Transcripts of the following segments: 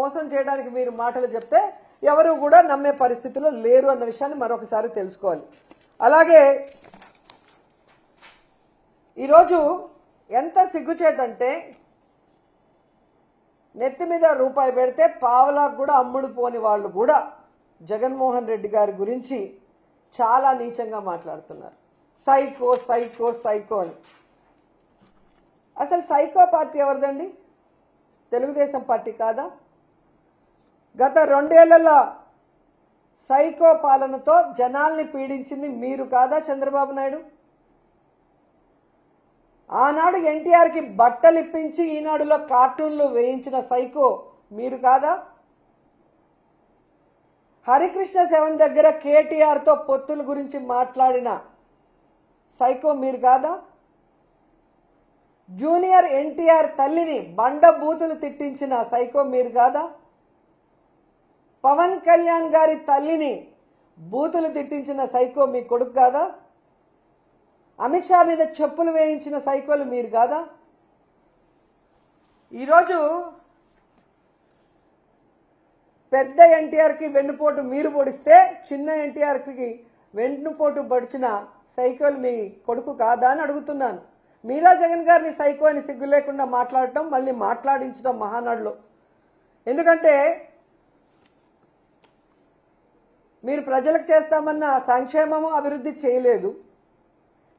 మోసం చేయడానికి మీరు మాటలు చెప్తే ఎవరు కూడా నమ్మే పరిస్థితిలో లేరు అన్న విషయాన్ని మరొకసారి తెలుసుకోవాలి. అలాగే ఈరోజు ఎంత సిగ్గుచేటంటే నెత్తి మీద రూపాయి పెడితే పావలాకు కూడా అమ్ముడు పోని వాళ్ళు కూడా జగన్మోహన్ రెడ్డి గారి గురించి చాలా నీచంగా మాట్లాడుతున్నారు. సైకో సైకో సైకో అని. అసలు సైకో పార్టీ ఎవరిదండి? తెలుగుదేశం పార్టీ కాదా? గత 2 ఏళ్లలో సైకో పాలనతో జనాల్ని పీడించింది మీరు కాదా చంద్రబాబు నాయుడు? ఆనాడు ఎన్టీఆర్కి బట్టలు ఇప్పించి ఈనాడులో కార్టూన్లు వేయించిన సైకో మీరు కాదా? హరికృష్ణ సెవెన్ దగ్గర కేటీఆర్తో పొత్తుల గురించి మాట్లాడిన సైకో మీరు కాదా? జూనియర్ ఎన్టీఆర్ తల్లిని బండ బూతులు తిట్టించిన సైకో మీరు కాదా? పవన్ కళ్యాణ్ గారి తల్లిని బూతులు తిట్టించిన సైకో మీ కొడుకు కాదా? అమిత్ షా మీద చెప్పులు వేయించిన సైకోలు మీరు కాదా? ఈరోజు పెద్ద ఎన్టీఆర్కి వెన్నుపోటు మీరు పొడిస్తే చిన్న ఎన్టీఆర్కి వెన్నుపోటు పొడిచిన సైకోలు మీ కొడుకు కాదా అని అడుగుతున్నాను. మీరా జగన్ గారిని సైకో అని సిగ్గు లేకుండా మాట్లాడటం, మళ్ళీ మాట్లాడించడం మహానాడులో. ఎందుకంటే మీరు ప్రజలకు చేస్తామన్న సంక్షేమము అభివృద్ధి చేయలేదు,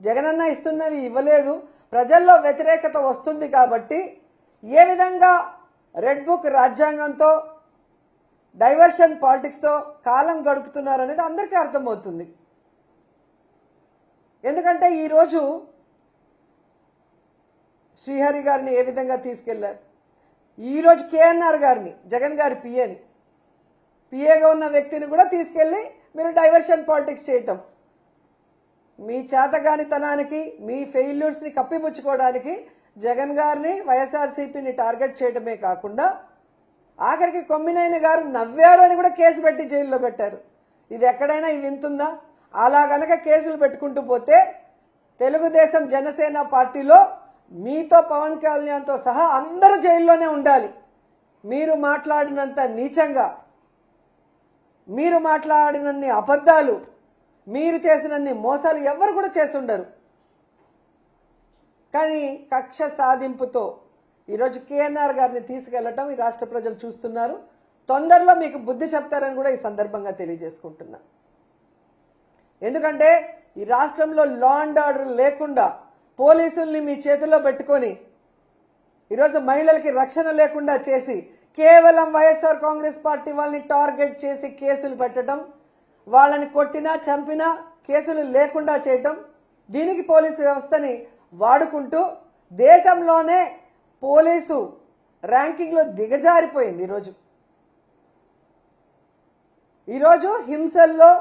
జగనన్న ఇస్తున్నవి ఇవ్వలేదు, ప్రజల్లో వ్యతిరేకత వస్తుంది కాబట్టి ఏ విధంగా రెడ్ బుక్ రాజ్యాంగంతో డైవర్షన్ పాలిటిక్స్తో కాలం గడుపుతున్నారనేది అందరికీ అర్థమవుతుంది. ఎందుకంటే ఈరోజు శ్రీహరి గారిని ఏ విధంగా తీసుకెళ్లారు, ఈరోజు కేఎన్ఆర్ గారిని జగన్ గారి పిఏగా ఉన్న వ్యక్తిని కూడా తీసుకెళ్లి మీరు డైవర్షన్ పాలిటిక్స్ చేయటం, మీ చేతగానితనానికి మీ ఫెయిల్యూర్స్ని కప్పిపుచ్చుకోవడానికి జగన్ గారిని వైఎస్ఆర్సీపీని టార్గెట్ చేయడమే కాకుండా ఆఖరికి కొమ్మినేని గారు నవ్వారు అని కూడా కేసు పెట్టి జైల్లో పెట్టారు. ఇది ఎక్కడైనా ఇది వింటుందా? అలా గనక కేసులు పెట్టుకుంటూ పోతే తెలుగుదేశం జనసేన పార్టీలో మీతో పవన్ కళ్యాణ్తో సహా అందరూ జైల్లోనే ఉండాలి. మీరు మాట్లాడినంత నీచంగా, మీరు మాట్లాడినన్ని అబద్ధాలు, మీరు చేసినన్ని మోసాలు ఎవరు కూడా చేసి ఉండరు. కానీ కక్ష సాధింపుతో ఈరోజు కేఎన్ఆర్ గారిని తీసుకెళ్లటం ఈ రాష్ట్ర ప్రజలు చూస్తున్నారు. తొందరలో మీకు బుద్ధి చెప్తారని కూడా ఈ సందర్భంగా తెలియజేసుకుంటున్నా. ఎందుకంటే ఈ రాష్ట్రంలో లా అండ్ ఆర్డర్ లేకుండా పోలీసుల్ని మీ చేతుల్లో పెట్టుకొని ఈరోజు మహిళలకి రక్షణ లేకుండా చేసి కేవలం వైఎస్ఆర్ కాంగ్రెస్ పార్టీ వాళ్ళని టార్గెట్ చేసి కేసులు పెట్టడం, వాళ్ళని కొట్టినా చంపినా కేసులు లేకుండా చేయటం, దీనికి పోలీసు వ్యవస్థని వాడుకుంటూ దేశంలోనే పోలీసు ర్యాంకింగ్లో దిగజారిపోయింది. ఈరోజు హింసల్లో,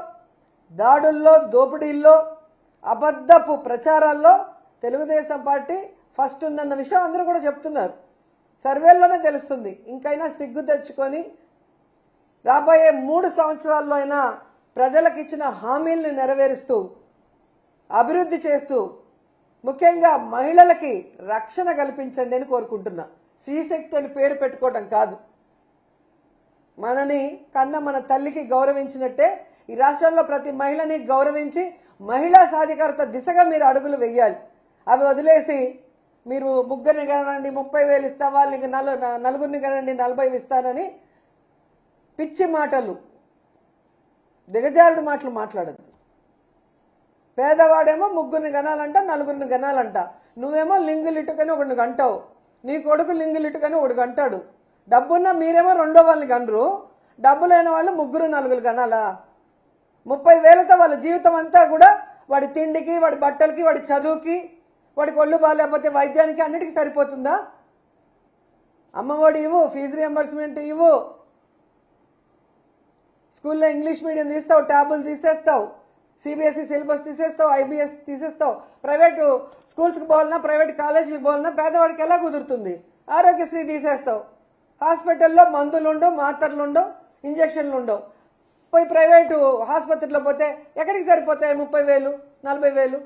దాడుల్లో, దోపిడీల్లో, అబద్ధపు ప్రచారాల్లో తెలుగుదేశం పార్టీ ఫస్ట్ ఉందన్న విషయం అందరూ కూడా చెప్తున్నారు. సర్వేల్లోనే తెలుస్తుంది. ఇంకైనా సిగ్గు తెచ్చుకొని రాబోయే 3 సంవత్సరాల్లో అయినా ప్రజలకు ఇచ్చిన హామీల్ని నెరవేరుస్తూ అభివృద్ధి చేస్తూ ముఖ్యంగా మహిళలకి రక్షణ కల్పించండి అని కోరుకుంటున్నా. శ్రీశక్తి అని పేరు పెట్టుకోవడం కాదు, మనని కన్న మన తల్లికి గౌరవించినట్టే ఈ రాష్ట్రంలో ప్రతి మహిళని గౌరవించి మహిళా సాధికారత దిశగా మీరు అడుగులు వెయ్యాలి. అవి వదిలేసి మీరు ముగ్గురిని కనండి 30,000 ఇస్తా, వాళ్ళకి నలుగురిని కనండి 40 ఇస్తానని పిచ్చి మాటలు, దిగజారుడు మాటలు మాట్లాడద్దు. పేదవాడేమో ముగ్గురిని గనాలంట, నలుగురిని గనాలంట, నువ్వేమో లింగులిట్టుకని ఒకడిని గంటావు, నీ కొడుకు లింగులిట్టుకని ఒకడు గంటాడు. డబ్బున్న మీరేమో రెండో వాళ్ళని గనరు, డబ్బు లేని వాళ్ళు 3-4 గనాలా? 30,000తో వాళ్ళ జీవితం అంతా కూడా వాడి తిండికి, వాడి బట్టలకి, వాడి చదువుకి, వాడికి ఒళ్ళు బాగాలేకపోతే వైద్యానికి అన్నిటికీ సరిపోతుందా? అమ్మఒడి ఇవ్వు, ఫీజు రియంబర్స్మెంట్ ఇవ్వు, స్కూల్లో ఇంగ్లీష్ మీడియం తీస్తావు, ట్యాబులు తీసేస్తావు, సిబిఎస్ఈ సిలబస్ తీసేస్తావు, ఐబీఎస్ తీసేస్తావు, ప్రైవేటు స్కూల్స్కి పోవాలన్నా, ప్రైవేట్ కాలేజీకి పోవాలన్నా పేదవాడికి ఎలా కుదురుతుంది? ఆరోగ్యశ్రీ తీసేస్తావు, హాస్పిటల్లో మందులుండవు, మాత్రలుండవు, ఇంజక్షన్లు ఉండవు. పోయి ప్రైవేటు ఆసుపత్రిలో పోతే ఎక్కడికి సరిపోతాయి 30,000, 40,000?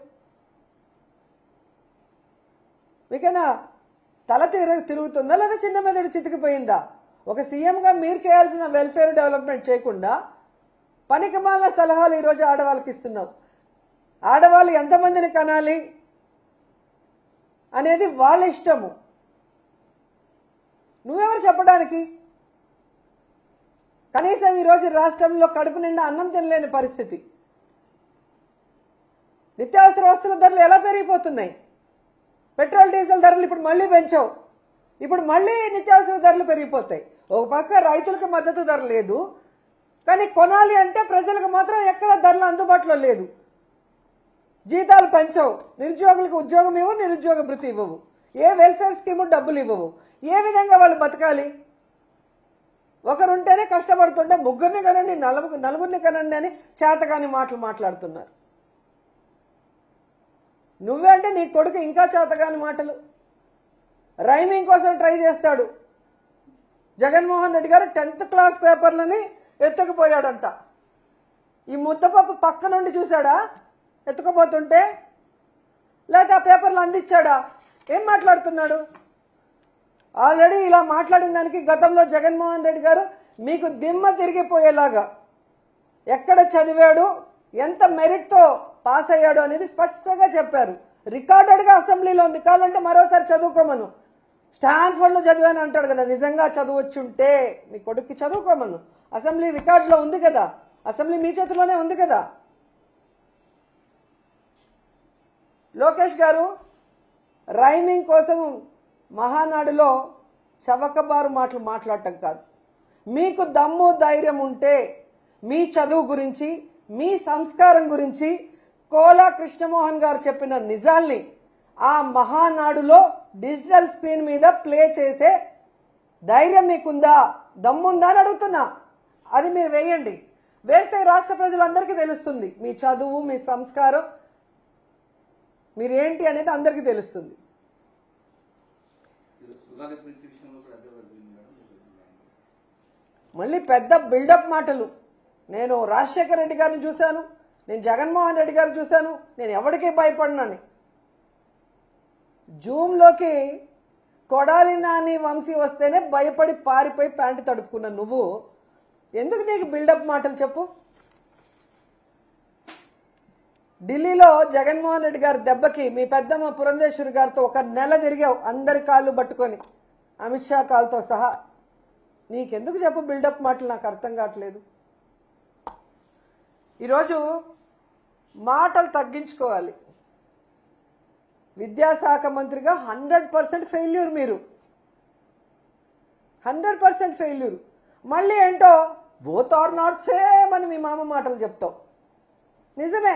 మీకైనా తల తిరుగుతుందా లేదా చిన్న మెదడు చితికిపోయిందా? ఒక సీఎంగా మీరు చేయాల్సిన వెల్ఫేర్ డెవలప్మెంట్ చేయకుండా పనికిమాలిన సలహాలు ఈరోజు ఆడవాళ్ళకి ఇస్తున్నావు. ఆడవాళ్ళు ఎంతమందిని కనాలి అనేది వాళ్ళ ఇష్టము. నువ్వెవరు చెప్పడానికి? కనీసం ఈరోజు రాష్ట్రంలో కడుపు నిండా అన్నం తినలేని పరిస్థితి. నిత్యావసర వస్తువుల ధరలు ఎలా పెరిగిపోతున్నాయి? పెట్రోల్ డీజిల్ ధరలు ఇప్పుడు మళ్ళీ పెంచావు. ఇప్పుడు మళ్ళీ నిత్యావసర ధరలు పెరిగిపోతాయి. ఒక పక్క రైతులకు మద్దతు ధర లేదు, కానీ కొనాలి అంటే ప్రజలకు మాత్రం ఎక్కడ ధరలు అందుబాటులో లేదు. జీతాలు పెంచవు, నిరుద్యోగులకు ఉద్యోగం ఇవ్వవు, నిరుద్యోగ భృతి ఇవ్వవు, ఏ వెల్ఫేర్ స్కీము డబ్బులు ఇవ్వవు. ఏ విధంగా వాళ్ళు బతకాలి? ఒకరుంటేనే కష్టపడుతుంటే ముగ్గురిని కనండి, నలుగురిని కనండి అని చేతగాని మాటలు మాట్లాడుతున్నారు. నువ్వే అంటే నీ కొడుకు ఇంకా చేతగాని మాటలు. రైమింగ్ కోసం ట్రై చేస్తాడు. జగన్మోహన్ రెడ్డి గారు 10th క్లాస్ పేపర్లని ఎత్తుకుపోయాడంట. ఈ ముద్దపప్పు పక్క నుండి చూశాడా ఎత్తుకుపోతుంటే? లేకపోతే ఆ పేపర్లు అందించాడా? ఏం మాట్లాడుతున్నాడు? ఆల్రెడీ ఇలా మాట్లాడిన దానికి గతంలో జగన్మోహన్ రెడ్డి గారు మీకు దిమ్మ తిరిగిపోయేలాగా ఎక్కడ చదివాడు, ఎంత మెరిట్తో పాస్ అయ్యాడు అనేది స్పష్టంగా చెప్పారు. రికార్డెడ్గా అసెంబ్లీలో ఉంది. కావాలంటే మరోసారి చదువుకోమను. స్టాన్ఫోర్డ్లో చదివాను అంటాడు కదా, నిజంగా చదువొచ్చుంటే మీ కొడుక్కి చదువుకోమను. అసెంబ్లీ రికార్డులో ఉంది కదా, అసెంబ్లీ మీ చేతిలోనే ఉంది కదా. లోకేష్ గారు రైమింగ్ కోసం మహానాడులో చవకబారు మాటలు మాట్లాడటం కాదు. మీకు దమ్ము ధైర్యం ఉంటే మీ చదువు గురించి, మీ సంస్కారం గురించి కోలా కృష్ణమోహన్ గారు చెప్పిన నిజాల్ని ఆ మహానాడులో డిజిటల్ స్క్రీన్ మీద ప్లే చేసే ధైర్యం మీకుందా, దమ్ముందా అని అడుగుతున్నా. అది మీరు వేయండి. వేస్తే రాష్ట్ర ప్రజలందరికీ తెలుస్తుంది మీ చదువు, మీ సంస్కారం, మీరేంటి అనేది అందరికీ తెలుస్తుంది. మళ్ళీ పెద్ద బిల్డప్ మాటలు. నేను రాజశేఖర రెడ్డి గారిని చూశాను, నేను జగన్మోహన్ రెడ్డి గారిని చూశాను, నేను ఎవరికీ భయపడినని. జూమ్లోకి కొడాలి నాని వంశీ వస్తేనే భయపడి పారిపోయి ప్యాంటు తడుపుకున్న నువ్వు ఎందుకు నీకు బిల్డప్ మాటలు చెప్పు? ఢిల్లీలో జగన్మోహన్ రెడ్డి గారి దెబ్బకి మీ పెద్దమ్మ పురంధేశ్వరి గారితో 1 నెల తిరిగావు, అందరి కాళ్ళు పట్టుకొని, అమిత్ షా కాళ్ళతో సహా. నీకెందుకు చెప్పు బిల్డప్ మాటలు? నాకు అర్థం కావట్లేదు. ఈరోజు మాటలు తగ్గించుకోవాలి. విద్యాశాఖ మంత్రిగా 100% ఫెయిల్యూర్. మీరు 100% ఫెయిల్యూర్. మళ్ళీ ఏంటో బోత్ ఆర్ నాట్ సేమ్ అని మీ మామ మాటలు చెప్తావు. నిజమే.